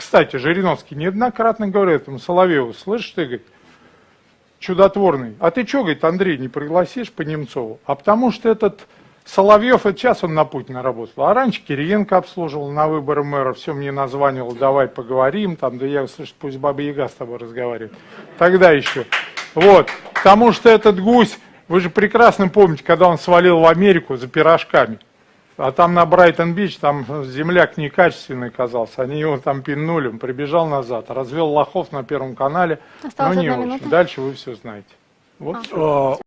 Кстати, Жириновский неоднократно говорит этому Соловьеву: слышишь ты, говорит, чудотворный, а ты что, говорит, Андрей, не пригласишь по Немцову? А потому что этот Соловьев, это сейчас он на Путина работал, а раньше Кириенко обслуживал на выборы мэра, все мне названивал: давай поговорим, там, да я, слышь, пусть Баба Яга с тобой разговаривает. Тогда еще. Вот, потому что этот гусь, вы же прекрасно помните, когда он свалил в Америку за пирожками, а там на Брайтон-Бич, там земляк некачественный оказался, они его там пиннули, он прибежал назад, развел лохов на Первом канале, но не очень. Дальше вы все знаете. Вот.